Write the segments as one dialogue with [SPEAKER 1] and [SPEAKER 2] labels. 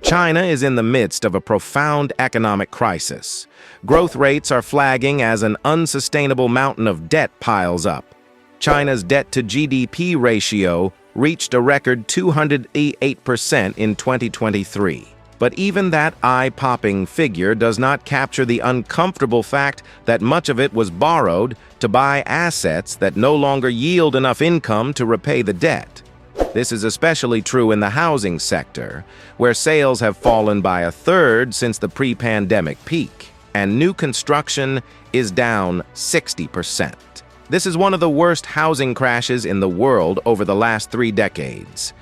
[SPEAKER 1] China is in the midst of a profound economic crisis. Growth rates are flagging as an unsustainable mountain of debt piles up. China's debt-to-GDP ratio reached a record 208% in 2023. But even that eye-popping figure does not capture the uncomfortable fact that much of it was borrowed to buy assets that no longer yield enough income to repay the debt. This is especially true in the housing sector, where sales have fallen by a third since the pre-pandemic peak, and new construction is down 60%. This is one of the worst housing crashes in the world over the last 3 decades.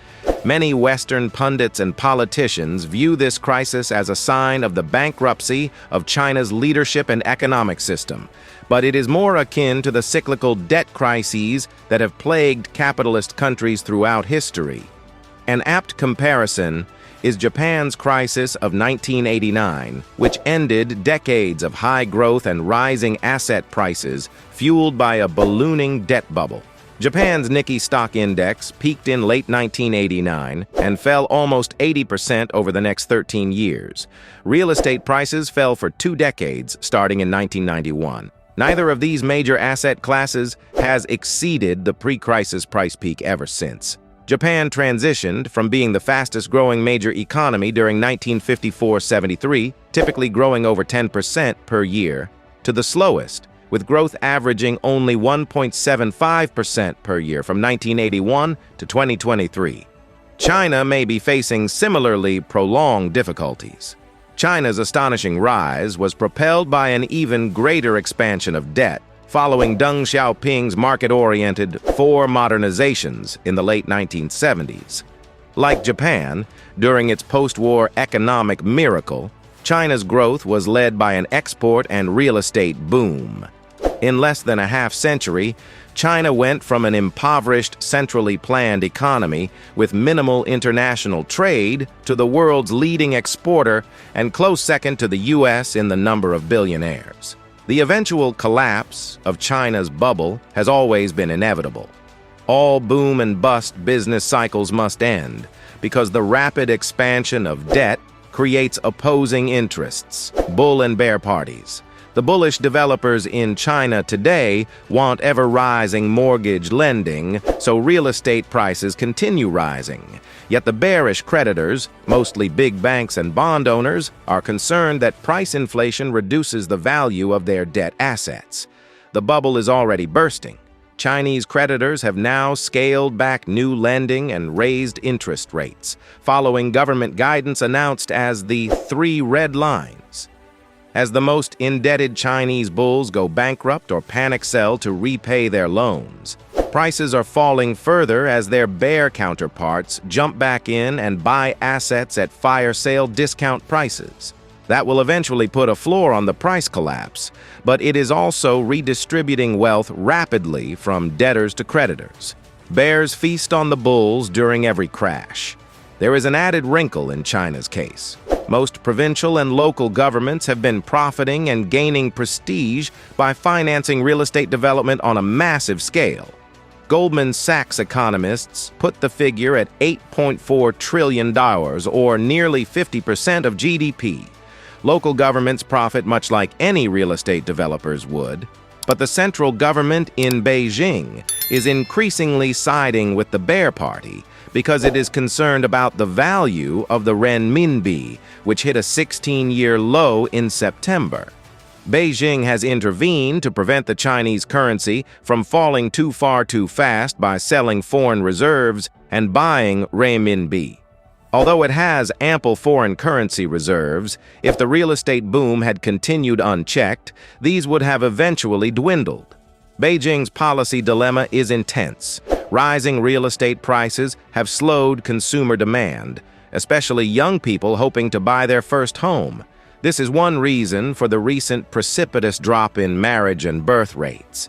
[SPEAKER 1] Many Western pundits and politicians view this crisis as a sign of the bankruptcy of China's leadership and economic system, but it is more akin to the cyclical debt crises that have plagued capitalist countries throughout history. An apt comparison is Japan's crisis of 1989, which ended decades of high growth and rising asset prices fueled by a ballooning debt bubble. Japan's Nikkei stock index peaked in late 1989 and fell almost 80% over the next 13 years. Real estate prices fell for 2 decades, starting in 1991. Neither of these major asset classes has exceeded the pre-crisis price peak ever since. Japan transitioned from being the fastest-growing major economy during 1954-73, typically growing over 10% per year, to the slowest, with growth averaging only 1.75% per year from 1981 to 2023. China may be facing similarly prolonged difficulties. China's astonishing rise was propelled by an even greater expansion of debt, following Deng Xiaoping's market-oriented 4 modernizations in the late 1970s. Like Japan, during its post-war economic miracle, China's growth was led by an export and real estate boom. In less than a half-century, China went from an impoverished, centrally planned economy with minimal international trade to the world's leading exporter and close second to the U.S. in the number of billionaires. The eventual collapse of China's bubble has always been inevitable. All boom and bust business cycles must end because the rapid expansion of debt creates opposing interests, bull and bear parties. The bullish developers in China today want ever-rising mortgage lending, so real estate prices continue rising. Yet the bearish creditors, mostly big banks and bond owners, are concerned that price inflation reduces the value of their debt assets. The bubble is already bursting. Chinese creditors have now scaled back new lending and raised interest rates, following government guidance announced as the 3 red lines. As the most indebted Chinese bulls go bankrupt or panic sell to repay their loans, prices are falling further as their bear counterparts jump back in and buy assets at fire sale discount prices. That will eventually put a floor on the price collapse, but it is also redistributing wealth rapidly from debtors to creditors. Bears feast on the bulls during every crash. There is an added wrinkle in China's case. Most provincial and local governments have been profiting and gaining prestige by financing real estate development on a massive scale. Goldman Sachs economists put the figure at $8.4 trillion, or nearly 50% of GDP. Local governments profit much like any real estate developers would, but the central government in Beijing is increasingly siding with the bear party because it is concerned about the value of the renminbi, which hit a 16-year low in September. Beijing has intervened to prevent the Chinese currency from falling too far too fast by selling foreign reserves and buying renminbi. Although it has ample foreign currency reserves, if the real estate boom had continued unchecked, these would have eventually dwindled. Beijing's policy dilemma is intense. Rising real estate prices have slowed consumer demand, especially young people hoping to buy their first home. This is one reason for the recent precipitous drop in marriage and birth rates.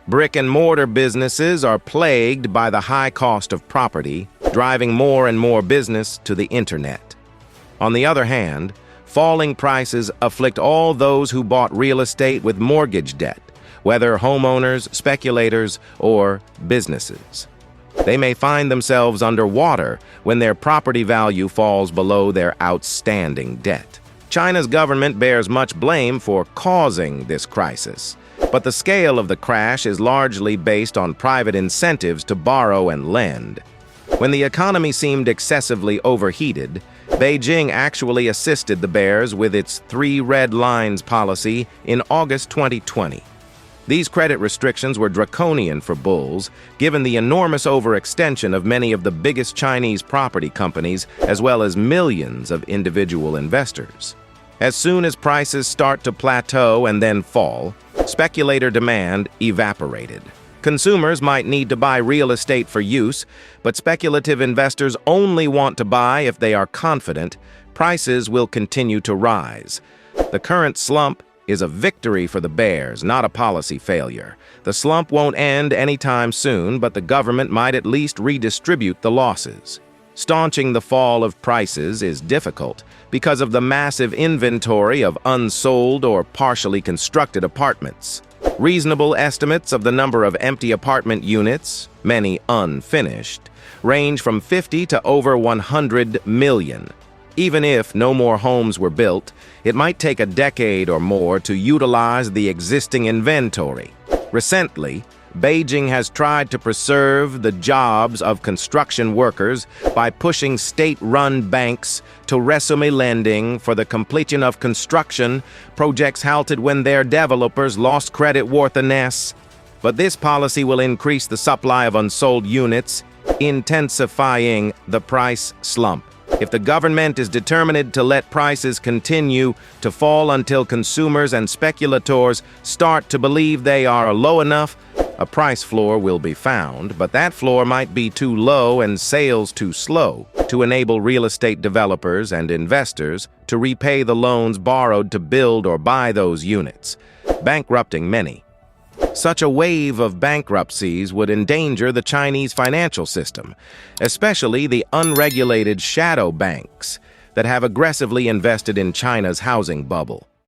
[SPEAKER 1] Brick-and-mortar businesses are plagued by the high cost of property, driving more and more business to the internet. On the other hand, falling prices afflict all those who bought real estate with mortgage debt, whether homeowners, speculators, or businesses. They may find themselves underwater when their property value falls below their outstanding debt. China's government bears much blame for causing this crisis, but the scale of the crash is largely based on private incentives to borrow and lend. When the economy seemed excessively overheated, Beijing actually assisted the bears with its 3 red lines policy in August 2020. These credit restrictions were draconian for bulls, given the enormous overextension of many of the biggest Chinese property companies, as well as millions of individual investors. As soon as prices start to plateau and then fall, speculator demand evaporated. Consumers might need to buy real estate for use, but speculative investors only want to buy if they are confident prices will continue to rise. The current slump is a victory for the bears, not a policy failure. The slump won't end anytime soon, but the government might at least redistribute the losses. Staunching the fall of prices is difficult because of the massive inventory of unsold or partially constructed apartments. Reasonable estimates of the number of empty apartment units, many unfinished, range from 50 to over 100 million. Even if no more homes were built, it might take a decade or more to utilize the existing inventory. Recently, Beijing has tried to preserve the jobs of construction workers by pushing state-run banks to resume lending for the completion of construction projects halted when their developers lost creditworthiness. But this policy will increase the supply of unsold units, intensifying the price slump. If the government is determined to let prices continue to fall until consumers and speculators start to believe they are low enough, a price floor will be found, but that floor might be too low and sales too slow to enable real estate developers and investors to repay the loans borrowed to build or buy those units, bankrupting many. Such a wave of bankruptcies would endanger the Chinese financial system, especially the unregulated shadow banks that have aggressively invested in China's housing bubble.